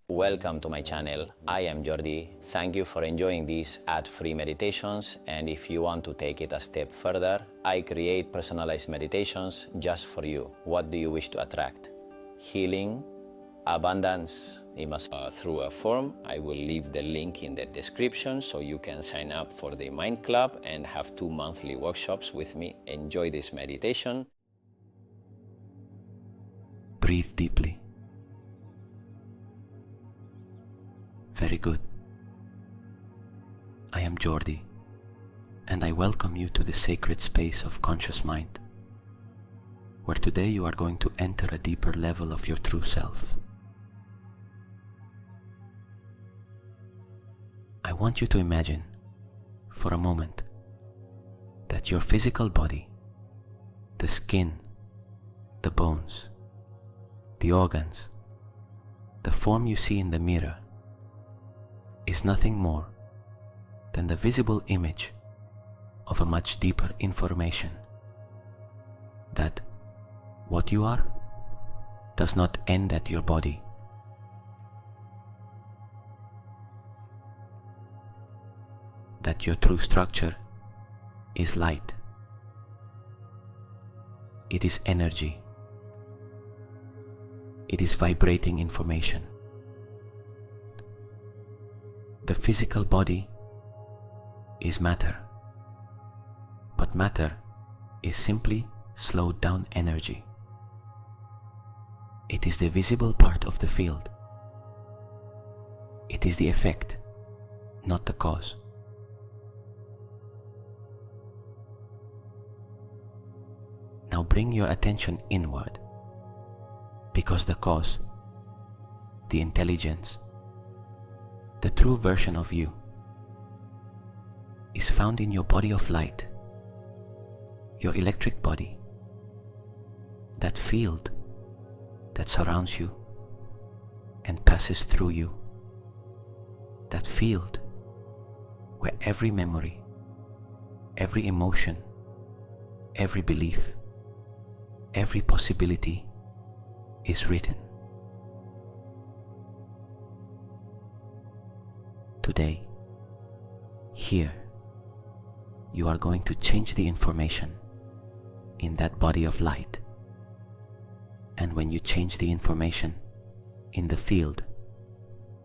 Welcome to my channel. I am Jordi. Thank you for enjoying these ad-free meditations, and if you want to take it a step further, I create personalized meditations just for you. What do you wish to attract? Healing, abundance, through a form. I will leave the link in the description so you can sign up for the Mind Club and have 2 monthly workshops with me. Enjoy this meditation. Breathe deeply. Very good. I am Jordi, and I welcome you to the sacred space of conscious mind, where today you are going to enter a deeper level of your true self. I want you to imagine, for a moment, that your physical body, the skin, the bones, the organs, the form you see in the mirror, is nothing more than the visible image of a much deeper information that what you are does not end at your body. That your true structure is light. It is energy. It is vibrating information. The physical body is matter, but matter is simply slowed down energy. It is the visible part of the field. It is the effect, not the cause. Now bring your attention inward, because the cause, the intelligence, the true version of you is found in your body of light, your electric body, that field that surrounds you and passes through you, that field where every memory, every emotion, every belief, every possibility is written. Today, here, you are going to change the information in that body of light. And when you change the information in the field,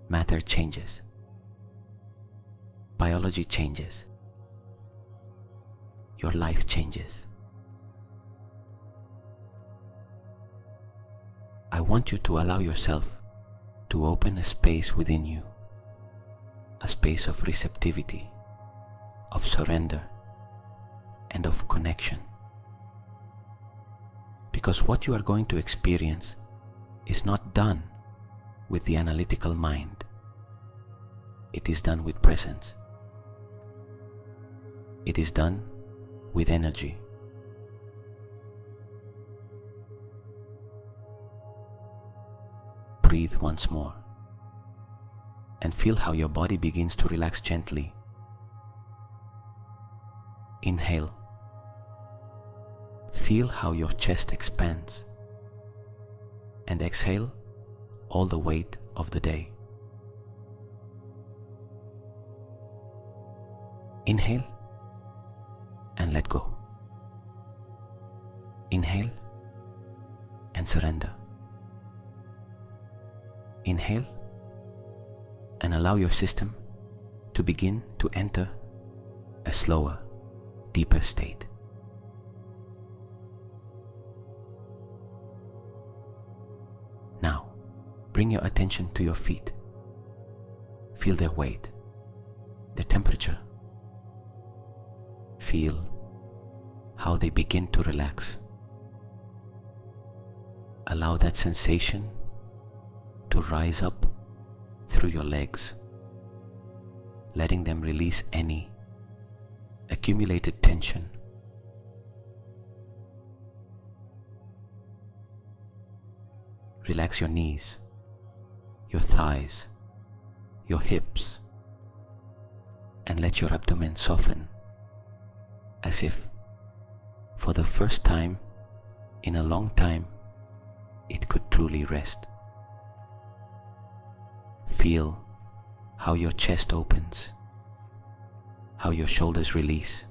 matter changes. Biology changes. Your life changes. I want you to allow yourself to open a space within you, a space of receptivity, of surrender, and of connection. Because what you are going to experience is not done with the analytical mind. It is done with presence. It is done with energy. Breathe once more and feel how your body begins to relax gently. Inhale. Feel how your chest expands, and exhale all the weight of the day. Inhale and let go. Inhale and surrender. Inhale and allow your system to begin to enter a slower, deeper state. Now, bring your attention to your feet. Feel their weight, their temperature. Feel how they begin to relax. Allow that sensation to rise up through your legs, letting them release any accumulated tension. Relax your knees, your thighs, your hips, and let your abdomen soften as if, for the first time in a long time, it could truly rest. feel how your chest opens, how your shoulders release.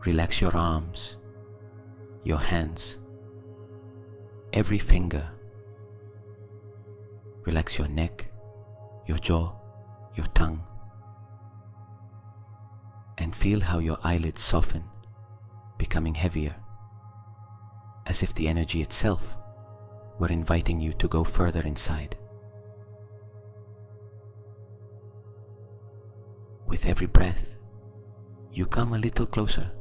Relax your arms, your hands, every finger. Relax your neck, your jaw, your tongue, and feel how your eyelids soften, becoming heavier, as if the energy itself were inviting you to go further inside. With every breath, you come a little closer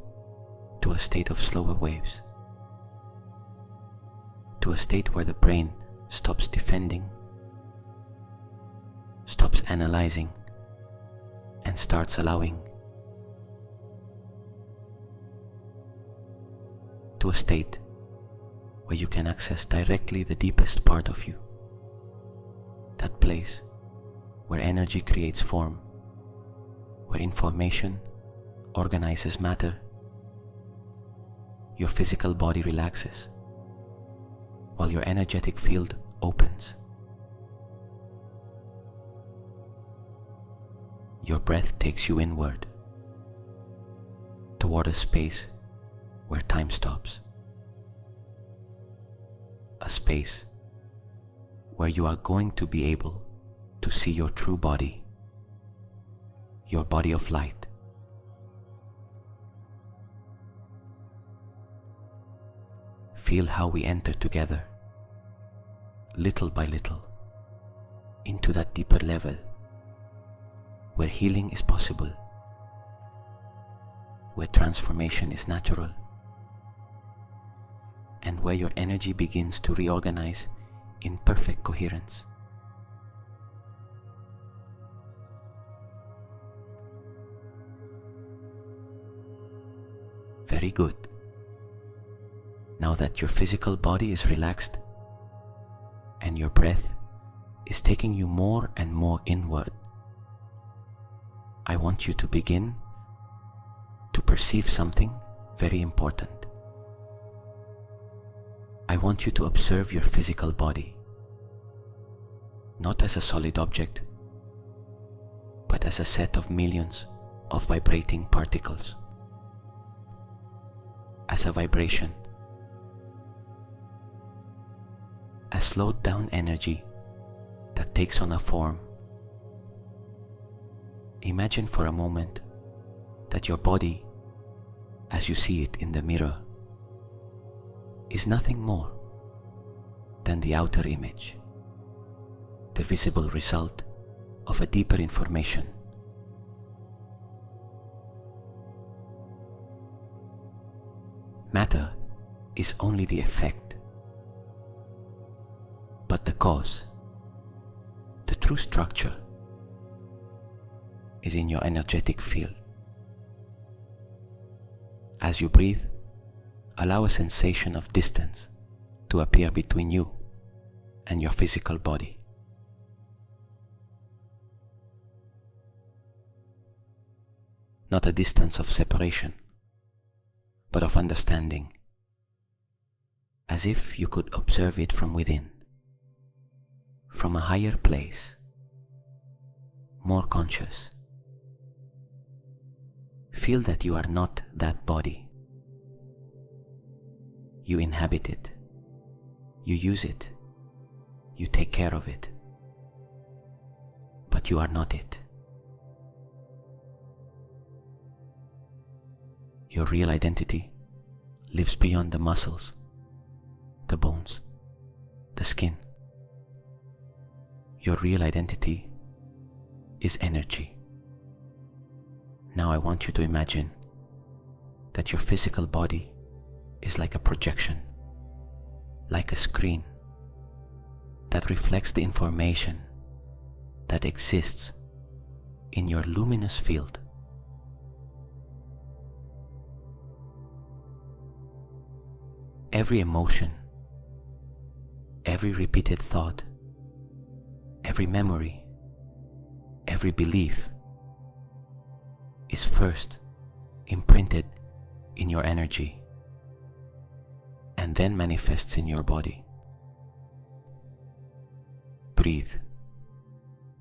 to a state of slower waves, to a state where the brain stops defending, stops analyzing, and starts allowing, to a state where you can access directly the deepest part of you, that place where energy creates form, where information organizes matter. Your physical body relaxes, while your energetic field opens. Your breath takes you inward, toward a space where time stops. A space where you are going to be able to see your true body, your body of light. Feel how we enter together, little by little, into that deeper level where healing is possible, where transformation is natural, and where your energy begins to reorganize in perfect coherence. Very good. Now that your physical body is relaxed and your breath is taking you more and more inward, I want you to begin to perceive something very important. I want you to observe your physical body, not as a solid object, but as a set of millions of vibrating particles, as a vibration, a slowed down energy that takes on a form. Imagine for a moment that your body, as you see it in the mirror, is nothing more than the outer image, the visible result of a deeper information. Matter is only the effect, but the cause, the true structure, is in your energetic field. As you breathe, allow a sensation of distance to appear between you and your physical body. Not a distance of separation, but of understanding, as if you could observe it from within, from a higher place, more conscious. Feel that you are not that body. You inhabit it, you use it, you take care of it, but you are not it. Your real identity lives beyond the muscles, the bones, the skin. Your real identity is energy. Now I want you to imagine that your physical body is like a projection, like a screen that reflects the information that exists in your luminous field. Every emotion, every repeated thought, every memory, every belief is first imprinted in your energy and then manifests in your body. Breathe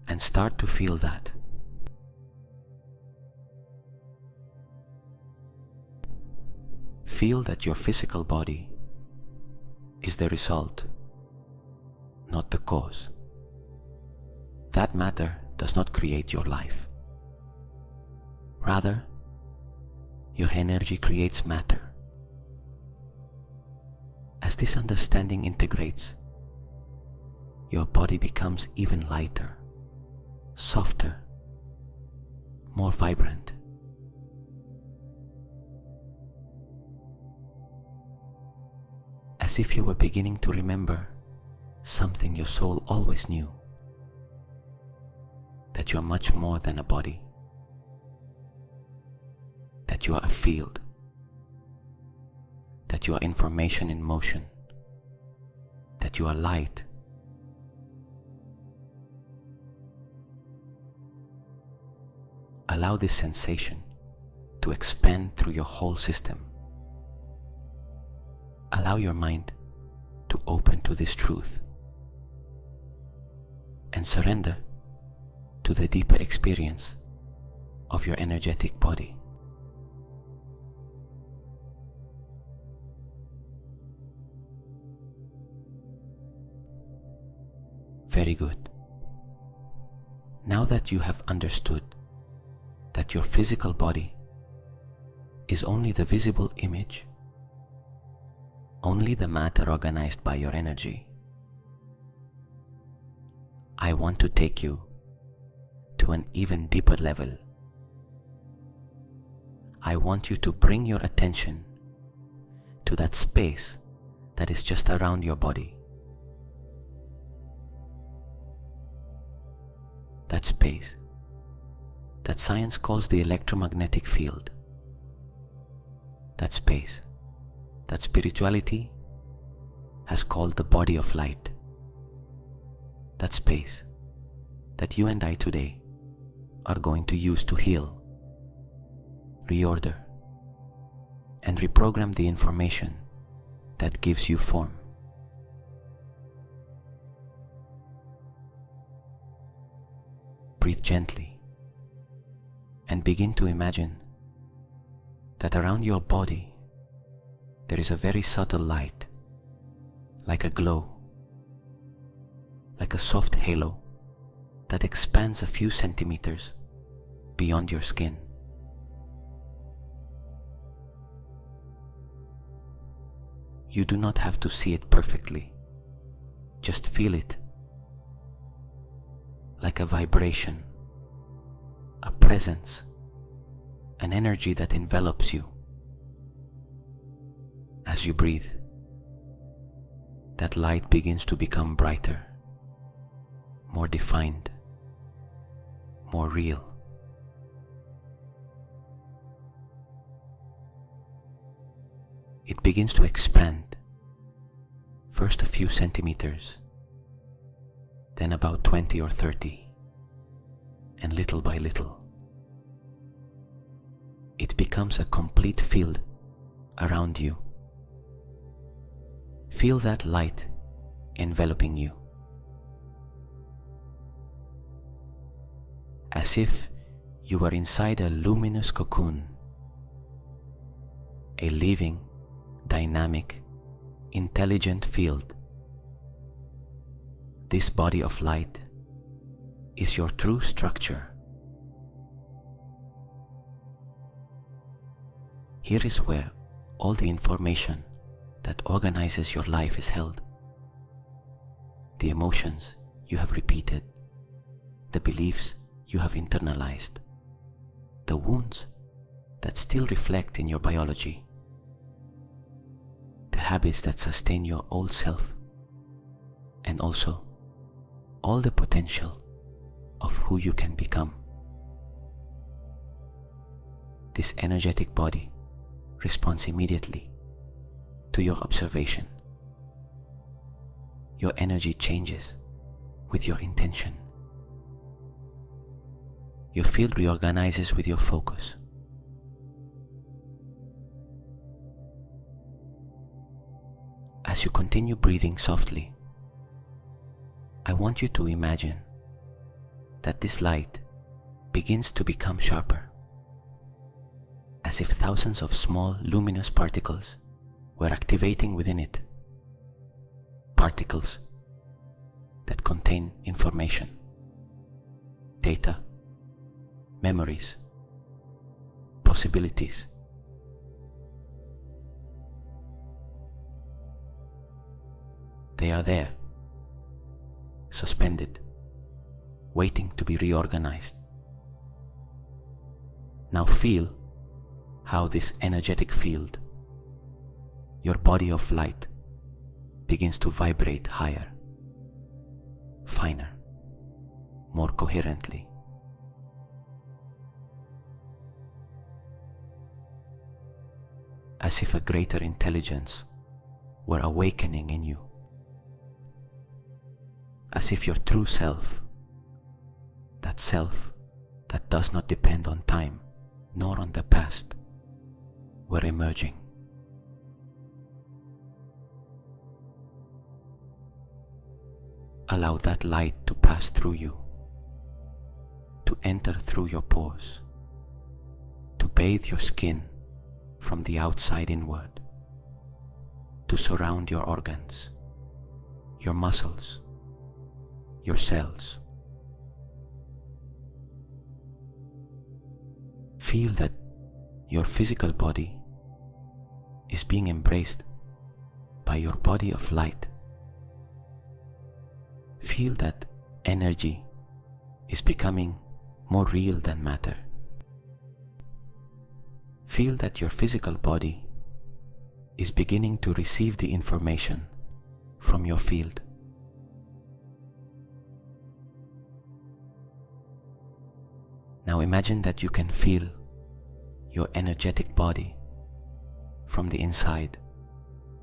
and start to feel that. Feel that your physical body is the result, not the cause. That matter does not create your life. Rather, your energy creates matter. As this understanding integrates, your body becomes even lighter, softer, more vibrant. As if you were beginning to remember something your soul always knew, that you are much more than a body, that you are a field, that you are information in motion, that you are light. Allow this sensation to expand through your whole system. Allow your mind to open to this truth and surrender to the deeper experience of your energetic body. Very good. Now that you have understood that your physical body is only the visible image, only the matter organized by your energy, I want to take you to an even deeper level. I want you to bring your attention to that space that is just around your body. That space that science calls the electromagnetic field. That space that spirituality has called the body of light. That space that you and I today are going to use to heal, reorder, and reprogram the information that gives you form. Breathe gently and begin to imagine that around your body there is a very subtle light, like a glow, like a soft halo that expands a few centimeters beyond your skin. You do not have to see it perfectly, just feel it, like a vibration, a presence, an energy that envelops you. As you breathe, that light begins to become brighter, more defined, more real. It begins to expand, first a few centimeters, then about 20 or 30, and little by little, it becomes a complete field around you. Feel that light enveloping you, as if you were inside a luminous cocoon, a living, dynamic, intelligent field. This body of light is your true structure. Here is where all the information that organizes your life is held. The emotions you have repeated, the beliefs you have internalized, the wounds that still reflect in your biology, the habits that sustain your old self, and also all the potential of who you can become. This energetic body responds immediately to your observation. Your energy changes with your intention. Your field reorganizes with your focus. As you continue breathing softly, I want you to imagine that this light begins to become sharper, as if thousands of small luminous particles were activating within it. Particles that contain information, data, memories, possibilities. They are there, suspended, waiting to be reorganized. Now feel how this energetic field, your body of light, begins to vibrate higher, finer, more coherently. As if a greater intelligence were awakening in you. As if your true self, that self that does not depend on time nor on the past, were emerging. Allow that light to pass through you, to enter through your pores, to bathe your skin from the outside inward, to surround your organs, your muscles, your cells. Feel that your physical body is being embraced by your body of light. Feel that energy is becoming more real than matter. Feel that your physical body is beginning to receive the information from your field. Now imagine that you can feel your energetic body from the inside,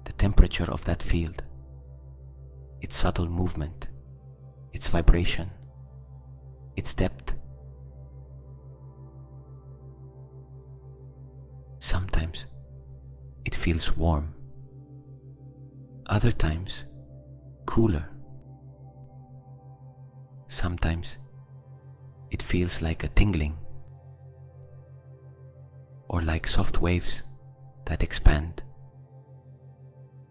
the temperature of that field, its subtle movement, its vibration, its depth. Sometimes it feels warm, other times cooler. Sometimes it feels like a tingling, or like soft waves that expand,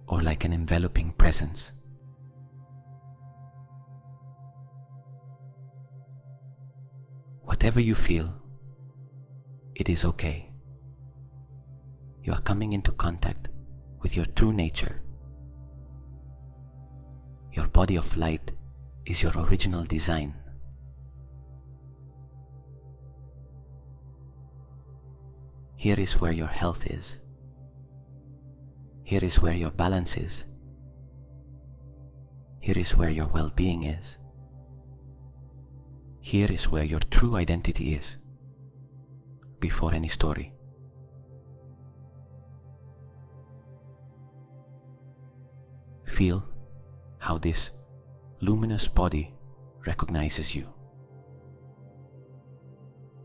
or like an enveloping presence. Whatever you feel, it is okay. You are coming into contact with your true nature. Your body of light is your original design. Here is where your health is. Here is where your balance is. Here is where your well-being is. Here is where your true identity is, before any story. Feel how this luminous body recognizes you.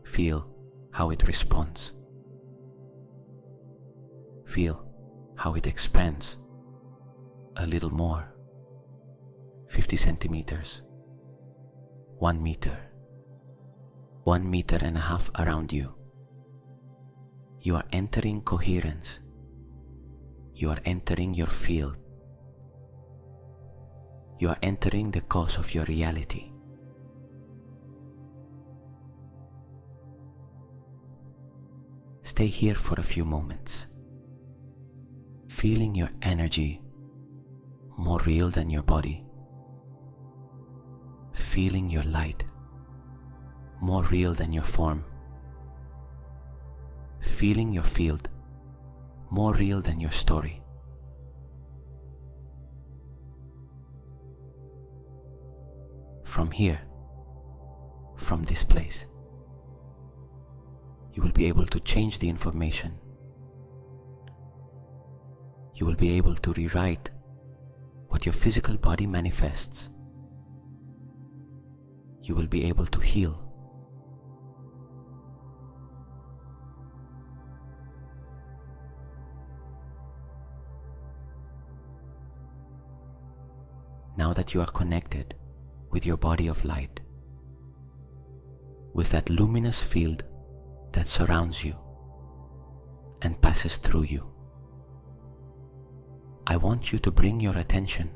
Feel how it responds. Feel how it expands a little more. 50 centimeters, 1 meter, 1.5 meters around you. You are entering coherence. You are entering your field. You are entering the cause of your reality. Stay here for a few moments, feeling your energy more real than your body, feeling your light more real than your form, feeling your field more real than your story. From here, from this place, you will be able to change the information. You will be able to rewrite what your physical body manifests. You will be able to heal. Now that you are connected with your body of light, with that luminous field that surrounds you and passes through you, I want you to bring your attention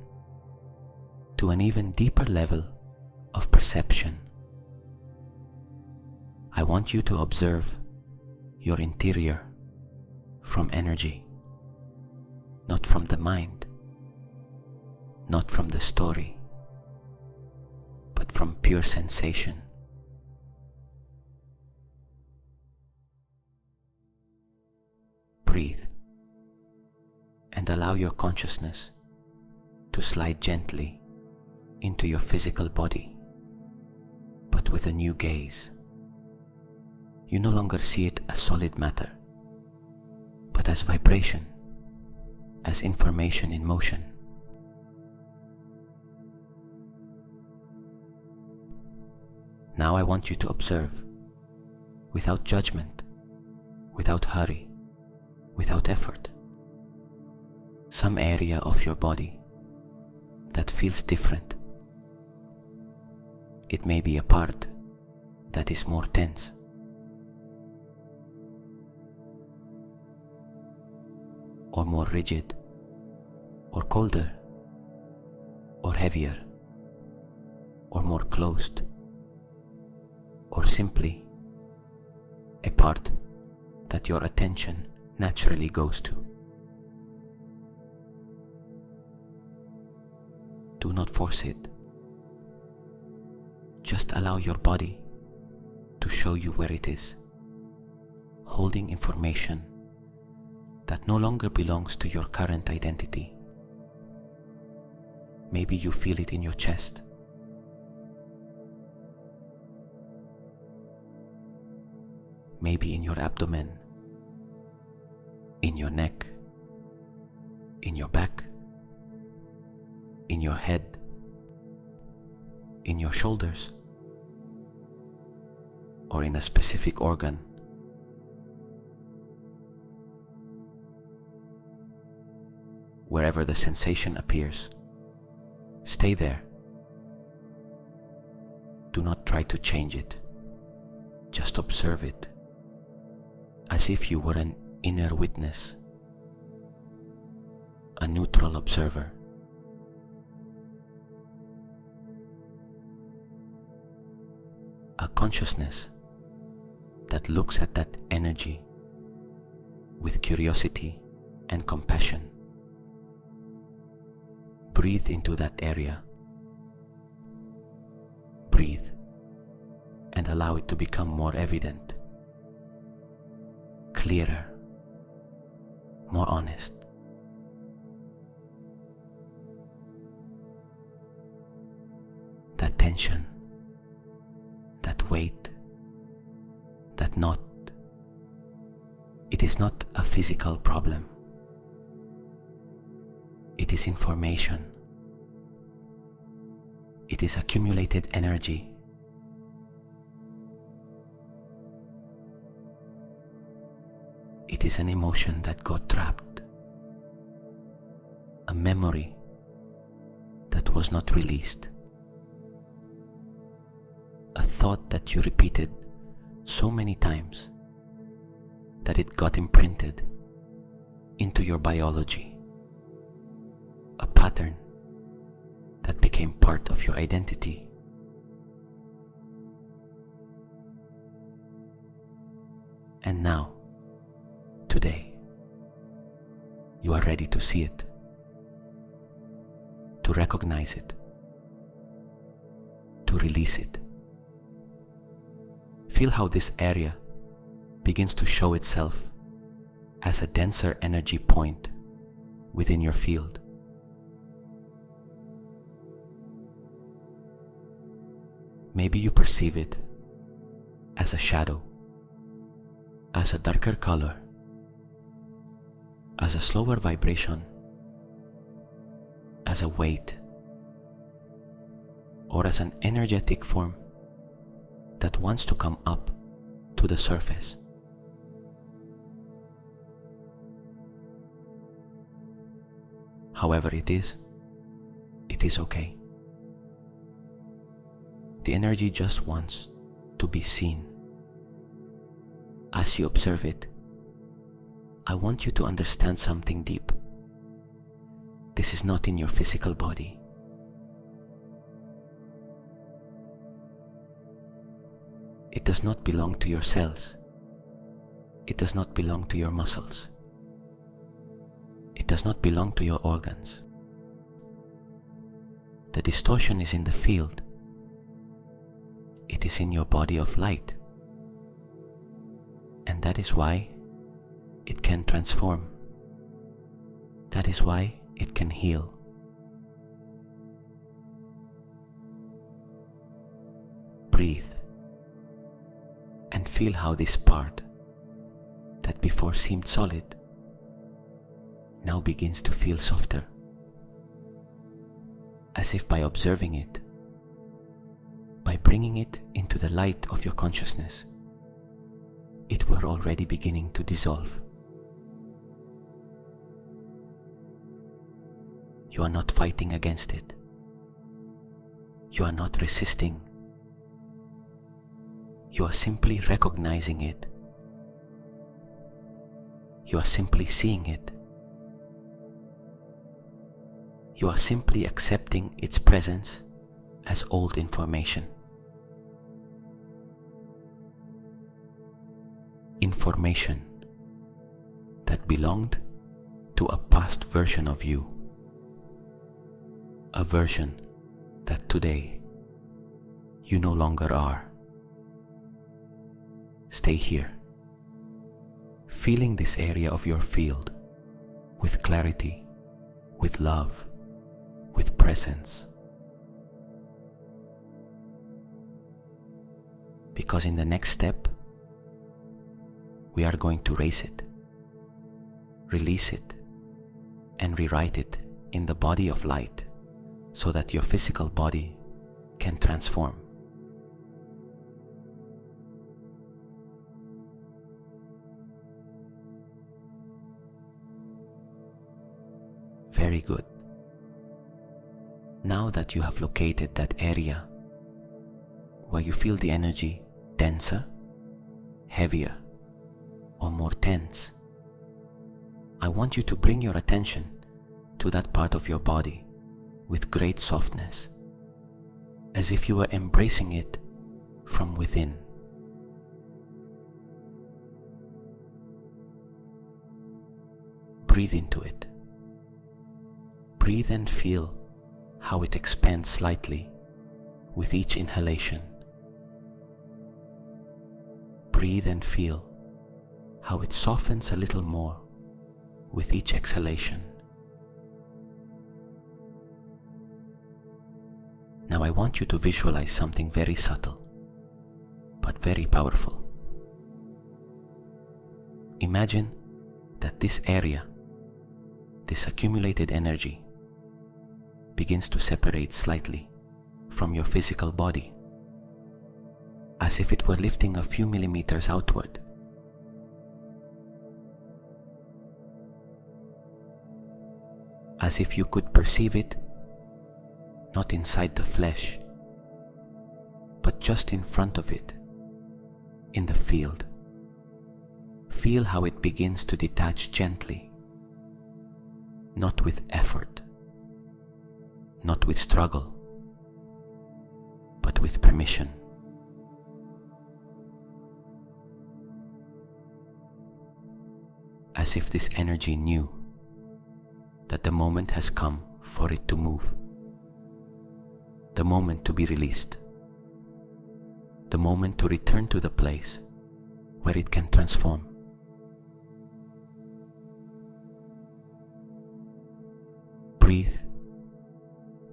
to an even deeper level of perception. I want you to observe your interior from energy, not from the mind, not from the story, but from pure sensation. Breathe and allow your consciousness to slide gently into your physical body, but with a new gaze. You no longer see it as solid matter, but as vibration, as information in motion. Now I want you to observe, without judgment, without hurry, without effort, some area of your body that feels different. It may be a part that is more tense, or more rigid, or colder, or heavier, or more closed, or simply a part that your attention naturally goes to. Do not force it. Just allow your body to show you where it is, holding information that no longer belongs to your current identity. Maybe you feel it in your chest. Maybe in your abdomen, in your neck, in your back, in your head, in your shoulders, or in a specific organ. Wherever the sensation appears, stay there. Do not try to change it. Just observe it, as if you were an inner witness, a neutral observer. A consciousness that looks at that energy with curiosity and compassion. Breathe into that area. Breathe and allow it to become more evident, clearer, more honest. That tension, that weight, that knot, it is not a physical problem. It is information. It is accumulated energy. It is an emotion that got trapped, a memory that was not released, a thought that you repeated so many times that it got imprinted into your biology, a pattern that became part of your identity. And now, today, you are ready to see it, to recognize it, to release it. Feel how this area begins to show itself as a denser energy point within your field. Maybe you perceive it as a shadow, as a darker color, as a slower vibration, as a weight, or as an energetic form that wants to come up to the surface. However it is is okay. The energy just wants to be seen. As you observe it, I want you to understand something deep. This is not in your physical body. It does not belong to your cells. It does not belong to your muscles. It does not belong to your organs. The distortion is in the field. It is in your body of light. And that is why it can transform. That is why it can heal. Breathe and feel how this part that before seemed solid now begins to feel softer, as if by observing it, by bringing it into the light of your consciousness, it were already beginning to dissolve. You are not fighting against it. You are not resisting. You are simply recognizing it. You are simply seeing it. You are simply accepting its presence as old information. Information that belonged to a past version of you. A version that today you no longer are. Stay here, feeling this area of your field with clarity, with love, with presence. Because in the next step, we are going to raise it, release it, and rewrite it in the body of light so that your physical body can transform. Very good. Now that you have located that area where you feel the energy denser, heavier, or more tense, I want you to bring your attention to that part of your body with great softness, as if you were embracing it from within. Breathe into it. Breathe and feel how it expands slightly with each inhalation. Breathe and feel how it softens a little more with each exhalation. Now I want you to visualize something very subtle, but very powerful. Imagine that this area, this accumulated energy, begins to separate slightly from your physical body, as if it were lifting a few millimeters outward. As if you could perceive it not inside the flesh, but just in front of it, in the field. Feel how it begins to detach gently, not with effort, not with struggle, but with permission. As if this energy knew that the moment has come for it to move, the moment to be released, the moment to return to the place where it can transform. Breathe,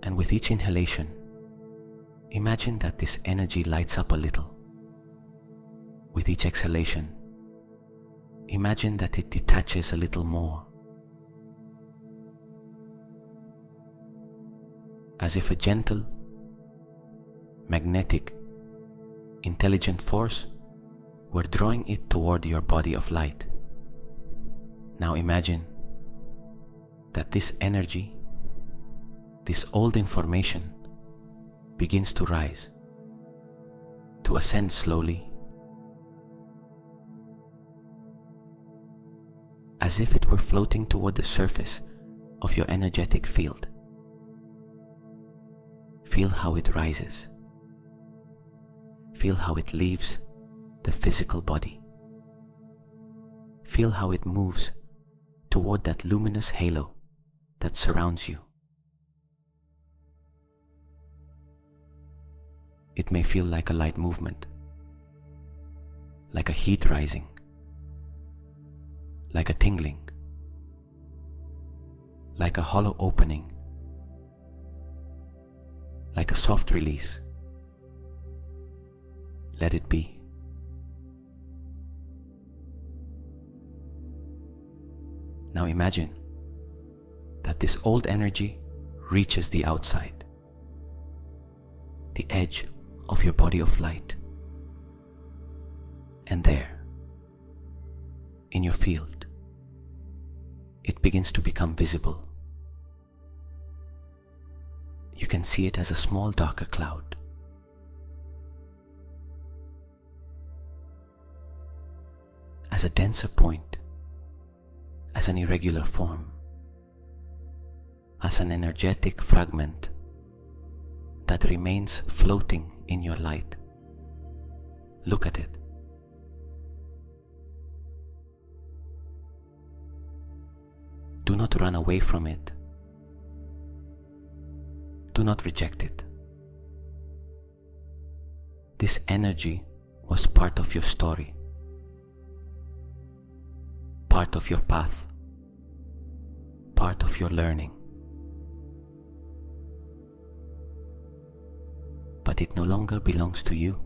and with each inhalation, imagine that this energy lights up a little. With each exhalation, imagine that it detaches a little more. As if a gentle, magnetic, intelligent force were drawing it toward your body of light. Now imagine that this energy this old information begins to rise, to ascend slowly, as if it were floating toward the surface of your energetic field. Feel how it rises. Feel how it leaves the physical body. Feel how it moves toward that luminous halo that surrounds you. It may feel like a light movement, like a heat rising, like a tingling, like a hollow opening, like a soft release. Let it be. Now imagine that this old energy reaches the outside, the edge of your body of light. And there, in your field, it begins to become visible. You can see it as a small darker cloud. As a denser point, as an irregular form, as an energetic fragment that remains floating in your light. Look at it. Do not run away from it. Do not reject it. This energy was part of your story, part of your path, part of your learning. But it no longer belongs to you.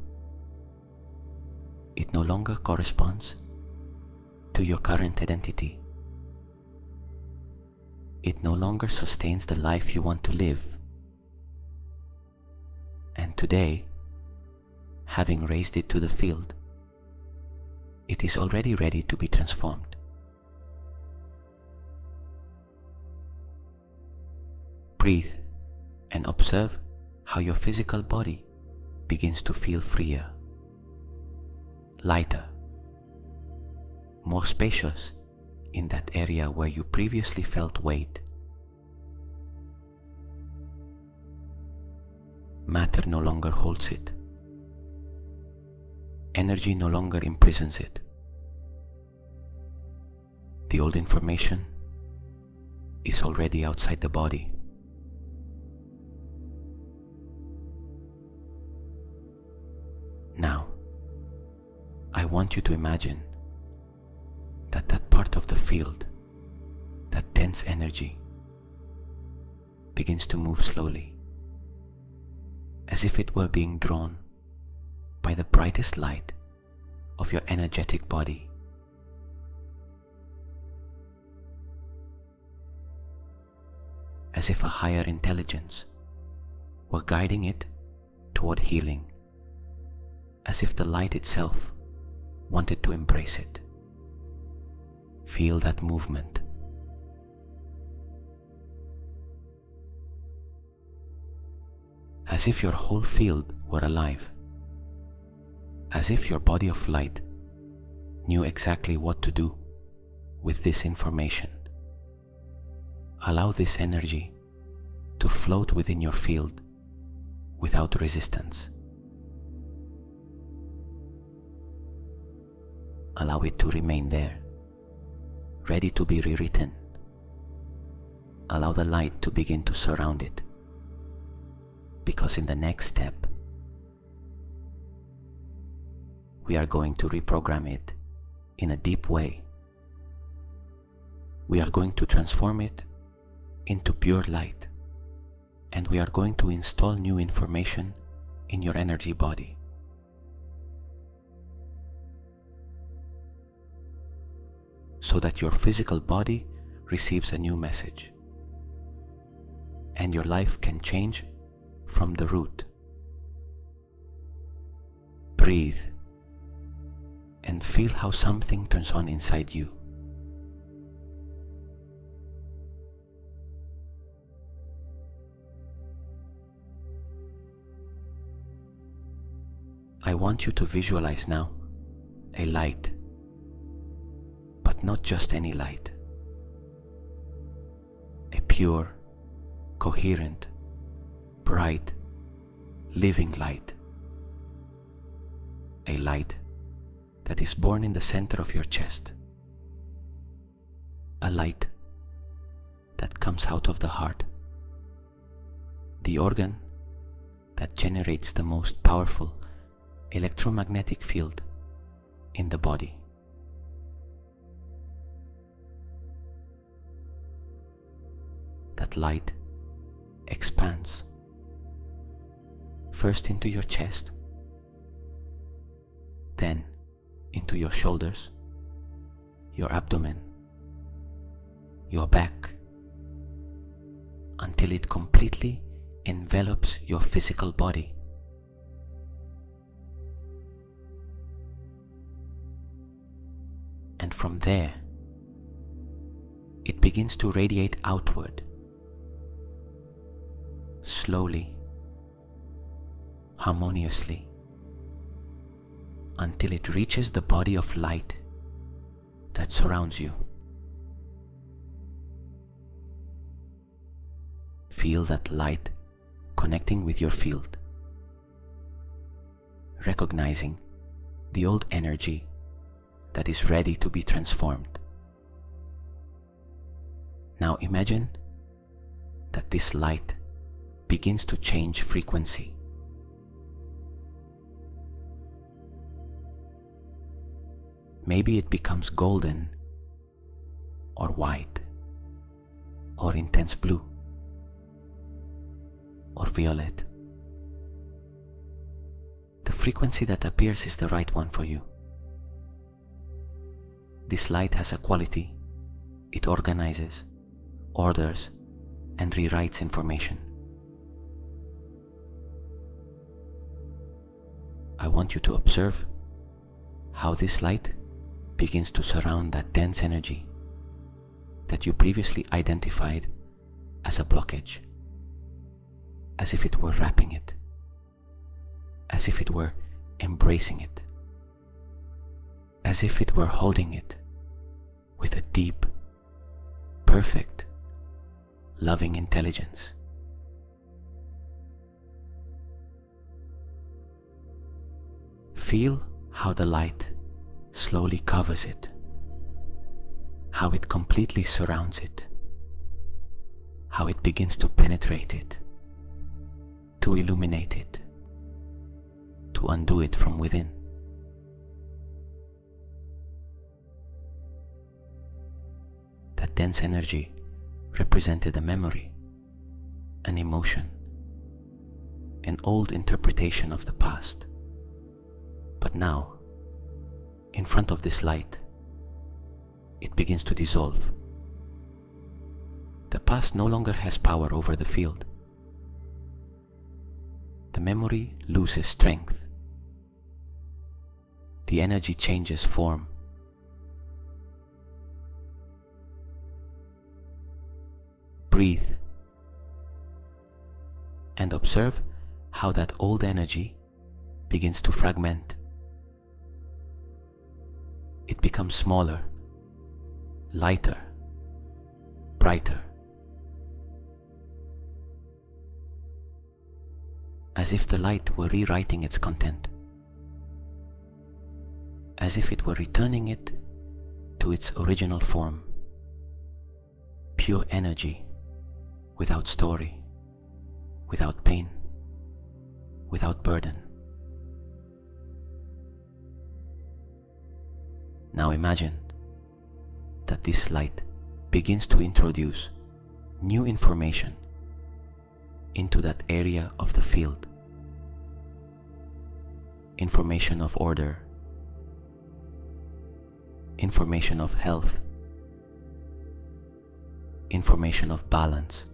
It no longer corresponds to your current identity. It no longer sustains the life you want to live. And today, having raised it to the field, it is already ready to be transformed. Breathe and observe how your physical body begins to feel freer, lighter, more spacious in that area where you previously felt weight. Matter no longer holds it. Energy no longer imprisons it. The old information is already outside the body. Now, I want you to imagine that part of the field, that dense energy, begins to move slowly, as if it were being drawn by the brightest light of your energetic body. As if a higher intelligence were guiding it toward healing, as if the light itself wanted to embrace it. Feel that movement. As if your whole field were alive. As if your body of light knew exactly what to do with this information. Allow this energy to float within your field without resistance. Allow it to remain there, ready to be rewritten. Allow the light to begin to surround it, because in the next step, we are going to reprogram it in a deep way. We are going to transform it into pure light, and we are going to install new information in your energy body. So that your physical body receives a new message, and your life can change from the root. Breathe and feel how something turns on inside you. I want you to visualize now a light, but not just any light. A pure, coherent, bright, living light. A light that is born in the center of your chest. A light that comes out of the heart, the organ that generates the most powerful electromagnetic field in the body. That light expands first into your chest, then into your shoulders, your abdomen, your back, until it completely envelops your physical body. And from there, it begins to radiate outward, slowly, harmoniously, until it reaches the body of light that surrounds you. Feel that light connecting with your field, recognizing the old energy that is ready to be transformed. Now imagine that this light begins to change frequency. Maybe it becomes golden, or white, or intense blue, or violet. The frequency that appears is the right one for you. This light has a quality. It organizes, orders, and rewrites information. I want you to observe how this light begins to surround that dense energy that you previously identified as a blockage, as if it were wrapping it, as if it were embracing it, as if it were holding it with a deep, perfect, loving intelligence. Feel how the light slowly covers it, how it completely surrounds it, how it begins to penetrate it, to illuminate it, to undo it from within. That dense energy represented a memory, an emotion, an old interpretation of the past. But now, in front of this light, it begins to dissolve. The past no longer has power over the field. The memory loses strength. The energy changes form. Breathe and observe how that old energy begins to fragment. It becomes smaller, lighter, brighter, as if the light were rewriting its content, as if it were returning it to its original form, pure energy, without story, without pain, without burden. Now imagine that this light begins to introduce new information into that area of the field. Information of order, information of health, information of balance,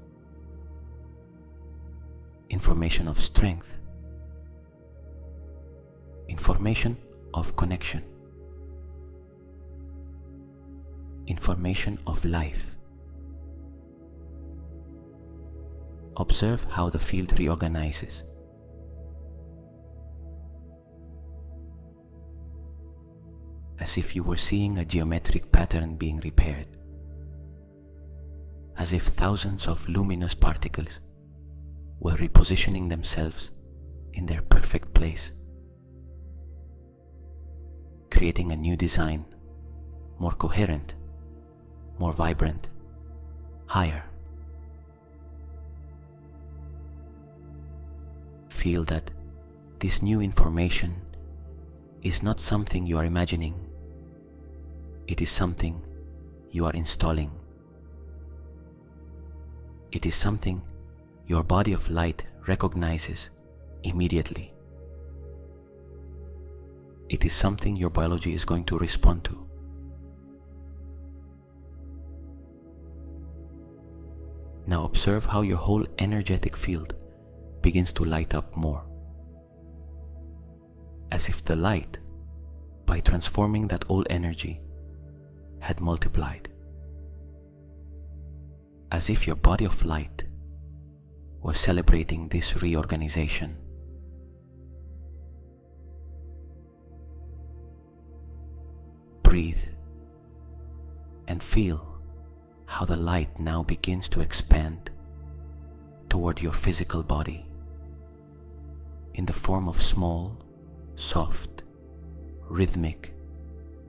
information of strength, information of connection, information of life. Observe how the field reorganizes. as if you were seeing a geometric pattern being repaired, as if thousands of luminous particles were repositioning themselves in their perfect place, creating a new design, more coherent, more vibrant, higher. Feel that this new information is not something you are imagining, it is something you are installing. It is something your body of light recognizes immediately. It is something your biology is going to respond to. Now observe how your whole energetic field begins to light up more, as if the light, by transforming that old energy, had multiplied, as if your body of light was celebrating this reorganization. Breathe and feel how the light now begins to expand toward your physical body in the form of small, soft, rhythmic,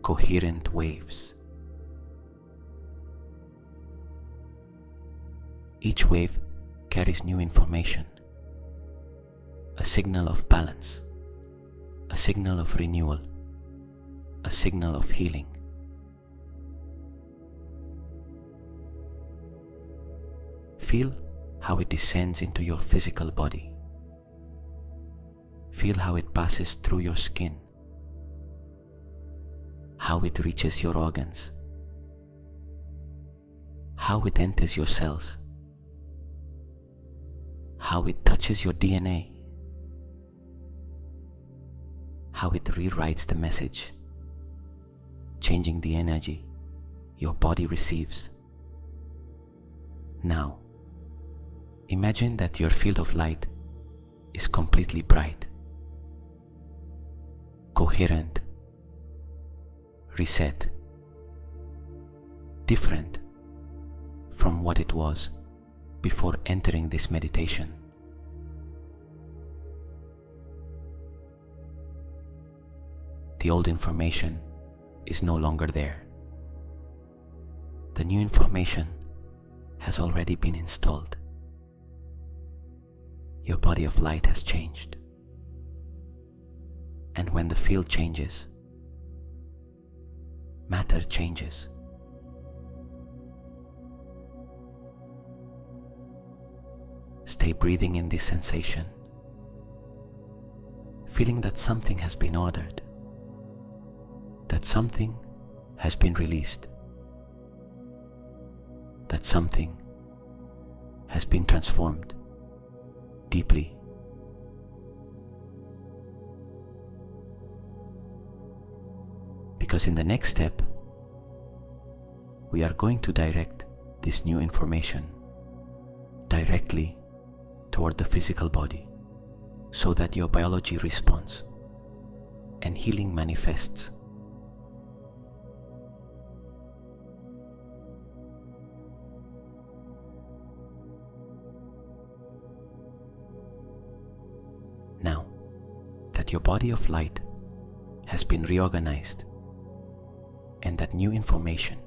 coherent waves. Each wave carries new information, a signal of balance, a signal of renewal, a signal of healing. Feel how it descends into your physical body. Feel how it passes through your skin, how it reaches your organs, how it enters your cells, how it touches your DNA, how it rewrites the message, changing the energy your body receives. Now, imagine that your field of light is completely bright, coherent, reset, different from what it was before entering this meditation. The old information is no longer there. The new information has already been installed. Your body of light has changed. And when the field changes, matter changes. Stay breathing in this sensation, feeling that something has been ordered, that something has been released, that something has been transformed deeply. Because in the next step, we are going to direct this new information directly toward the physical body, so that your biology responds and healing manifests. Now that your body of light has been reorganized and that new information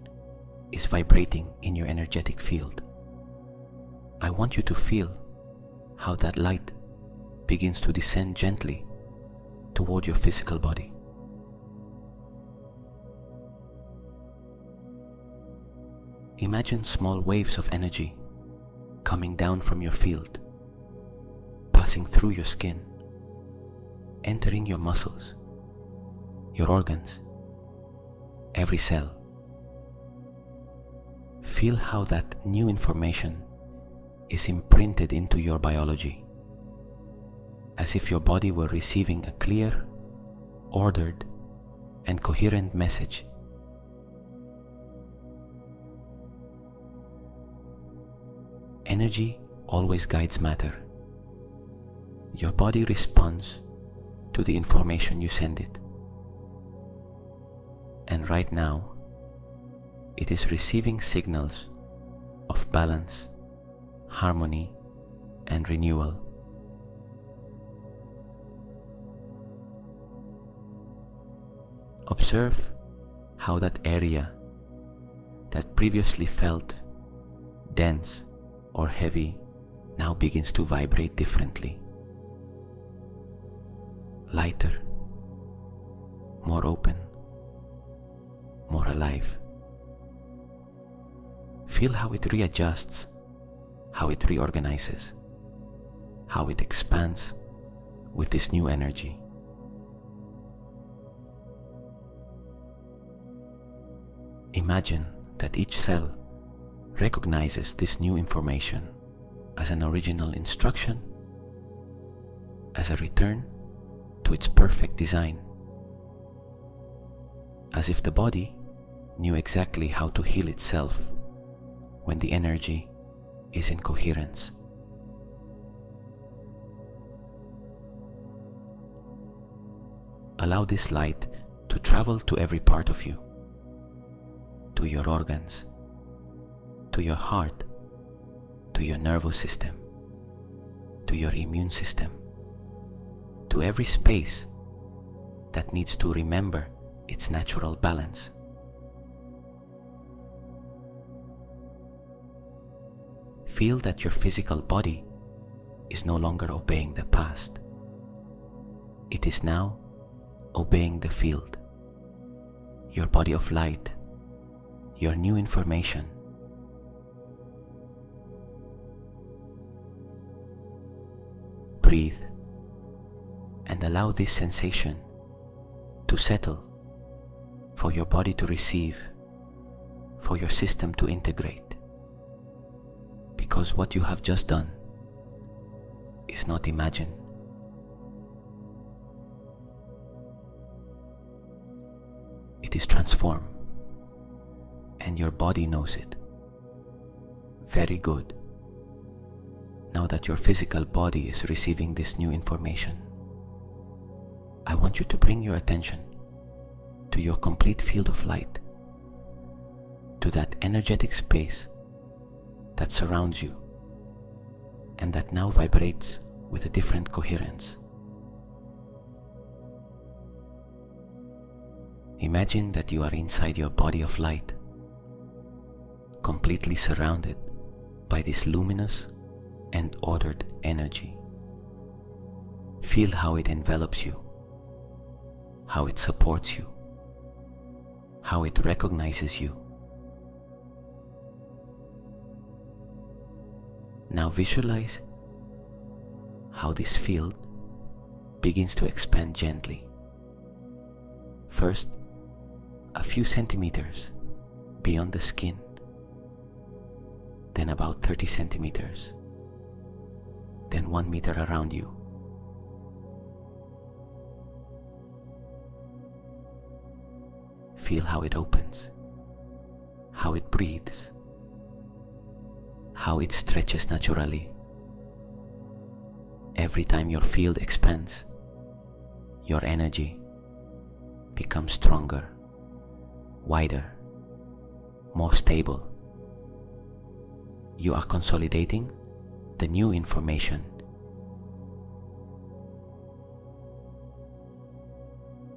is vibrating in your energetic field, I want you to feel how that light begins to descend gently toward your physical body. Imagine small waves of energy coming down from your field, passing through your skin, entering your muscles, your organs, every cell. Feel how that new information is imprinted into your biology, as if your body were receiving a clear, ordered, and coherent message. Energy always guides matter. Your body responds to the information you send it. And right now, it is receiving signals of balance, harmony, and renewal. Observe how that area that previously felt dense or heavy now begins to vibrate differently. Lighter, more open, more alive. Feel how it readjusts, how it reorganizes, how it expands with this new energy. Imagine that each cell recognizes this new information as an original instruction, as a return to its perfect design, as if the body knew exactly how to heal itself when the energy is in coherence. Allow this light to travel to every part of you, to your organs, to your heart, to your nervous system, to your immune system, to every space that needs to remember its natural balance. Feel that your physical body is no longer obeying the past. It is now obeying the field, your body of light, your new information. Breathe and allow this sensation to settle, for your body to receive, for your system to integrate. Because what you have just done is not imagined. It is transformed, and your body knows it. Very good. Now that your physical body is receiving this new information, I want you to bring your attention to your complete field of light, to that energetic space that surrounds you and that now vibrates with a different coherence. Imagine that you are inside your body of light, completely surrounded by this luminous and ordered energy. Feel how it envelops you, how it supports you, how it recognizes you. Now visualize how this field begins to expand gently. First, a few centimeters beyond the skin, then about 30 centimeters, then 1 meter around you. Feel how it opens, how it breathes, how it stretches naturally. Every time your field expands, your energy becomes stronger, wider, more stable. You are consolidating the new information.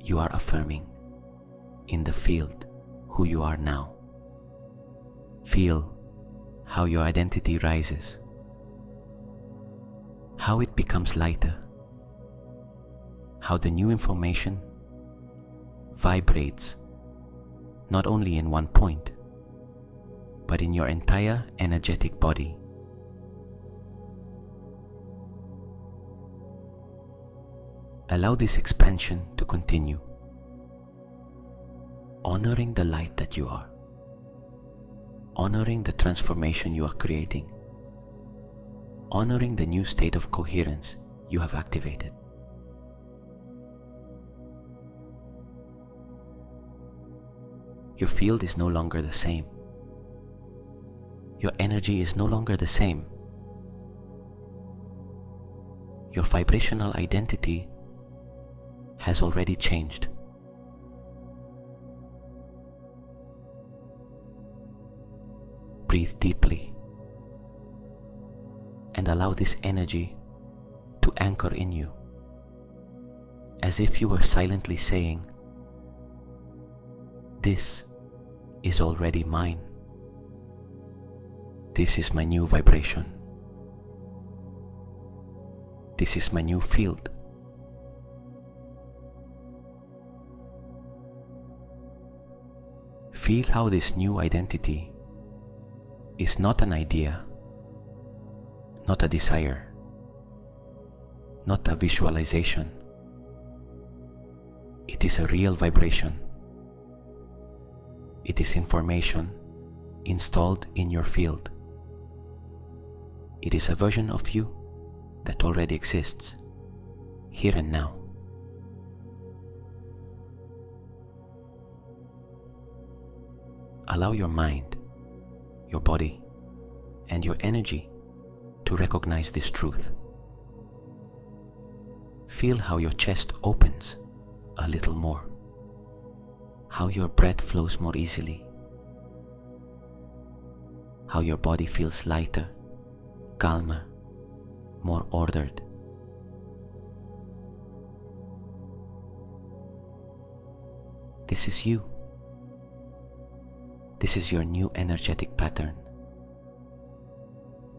You are affirming in the field who you are now. Feel how your identity rises, how it becomes lighter, how the new information vibrates not only in one point, but in your entire energetic body. Allow this expansion to continue, honoring the light that you are, honoring the transformation you are creating, honoring the new state of coherence you have activated. Your field is no longer the same. Your energy is no longer the same. Your vibrational identity has already changed. breathe deeply and allow this energy to anchor in you, as if you were silently saying, "This is already mine. This is my new vibration. This is my new field." Feel how this new identity is not an idea, not a desire, not a visualization. It is a real vibration. It is information installed in your field. It is a version of you that already exists, here and now. Allow your mind, your body, and your energy to recognize this truth. Feel how your chest opens a little more, how your breath flows more easily, how your body feels lighter, calmer, more ordered. This is you. This is your new energetic pattern.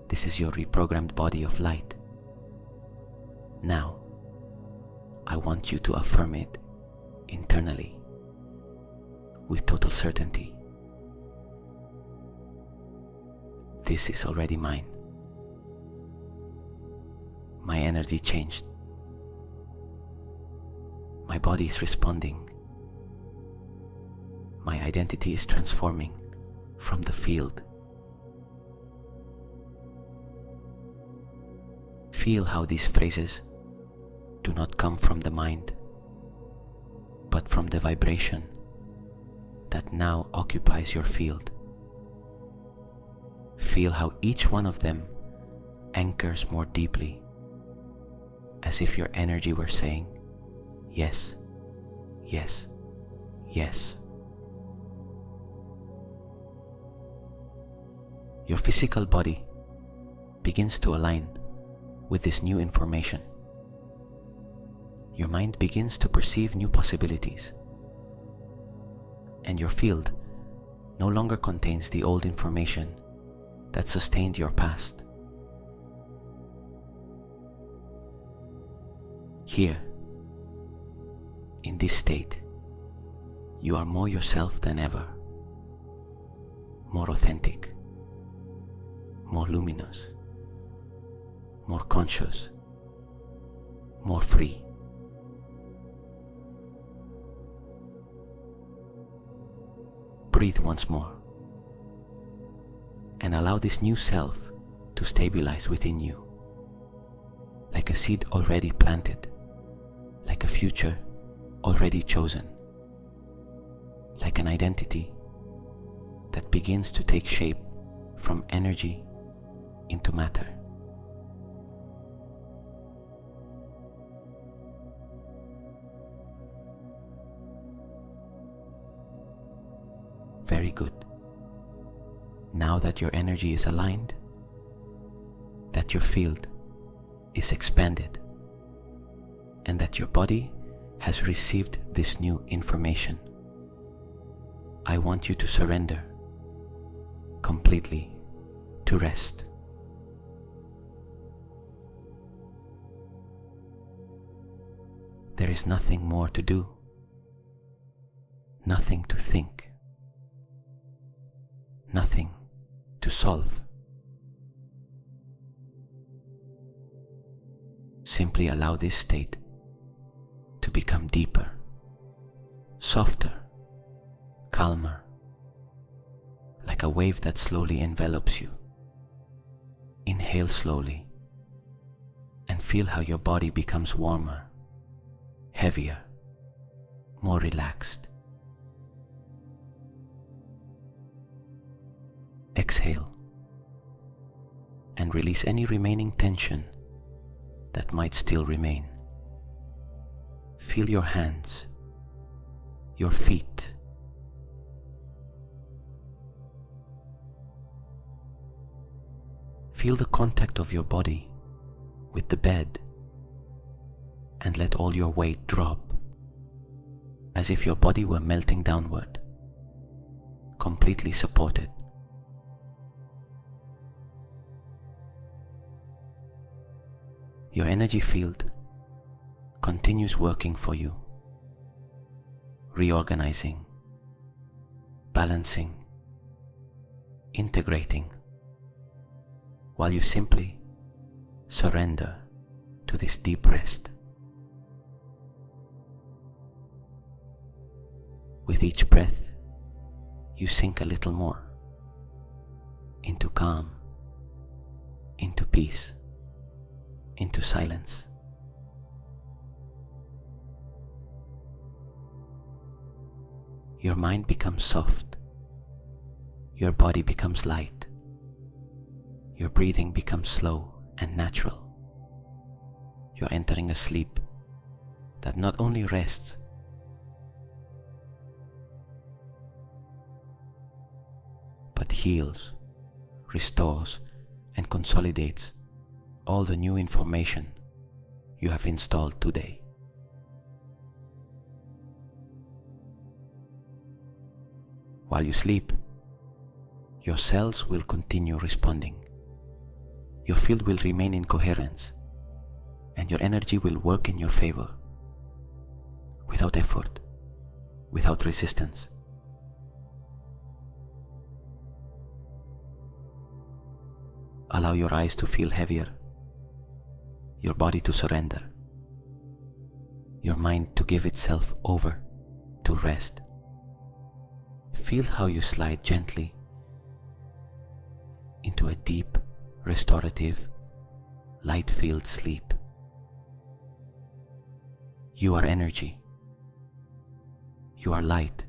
This is your reprogrammed body of light. Now, I want you to affirm it internally with total certainty. This is already mine. My energy changed. My body is responding. My identity is transforming from the field. Feel how these phrases do not come from the mind, but from the vibration that now occupies your field. Feel how each one of them anchors more deeply, as if your energy were saying, "Yes, yes, yes." Your physical body begins to align with this new information. Your mind begins to perceive new possibilities, and your field no longer contains the old information that sustained your past. Here, in this state, you are more yourself than ever, more authentic, more luminous, more conscious, more free. Breathe once more and allow this new self to stabilize within you, like a seed already planted, like a future already chosen, like an identity that begins to take shape from energy into matter. Very good. Now that your energy is aligned, that your field is expanded, and that your body has received this new information, I want you to surrender completely to rest. There is nothing more to do, nothing to think, nothing to solve. Simply allow this state to become deeper, softer, calmer, like a wave that slowly envelops you. Inhale slowly and feel how your body becomes warmer, heavier, more relaxed. Exhale and release any remaining tension that might still remain. Feel your hands, your feet, Feel the contact of your body with the bed and let all your weight drop, as if your body were melting downward, completely supported. Your energy field continues working for you, reorganizing, balancing, integrating, while you simply surrender to this deep rest. With each breath, you sink a little more into calm, into peace, into silence. Your mind becomes soft, your body becomes light, your breathing becomes slow and natural. You're entering a sleep that not only rests, but heals, restores, and consolidates all the new information you have installed today. While you sleep, your cells will continue responding. Your field will remain in coherence, and your energy will work in your favor, without effort, without resistance. Allow your eyes to feel heavier, your body to surrender, your mind to give itself over to rest. Feel how you slide gently into a deep, restorative, light-filled sleep. You are energy, you are light,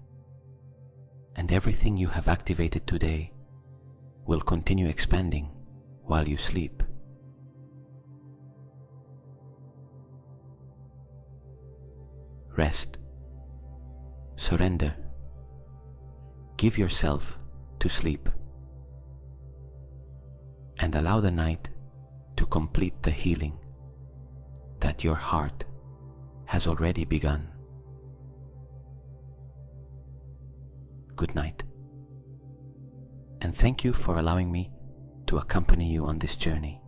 and everything you have activated today will continue expanding while you sleep. Rest, surrender, give yourself to sleep, and allow the night to complete the healing that your heart has already begun. Good night, and thank you for allowing me to accompany you on this journey.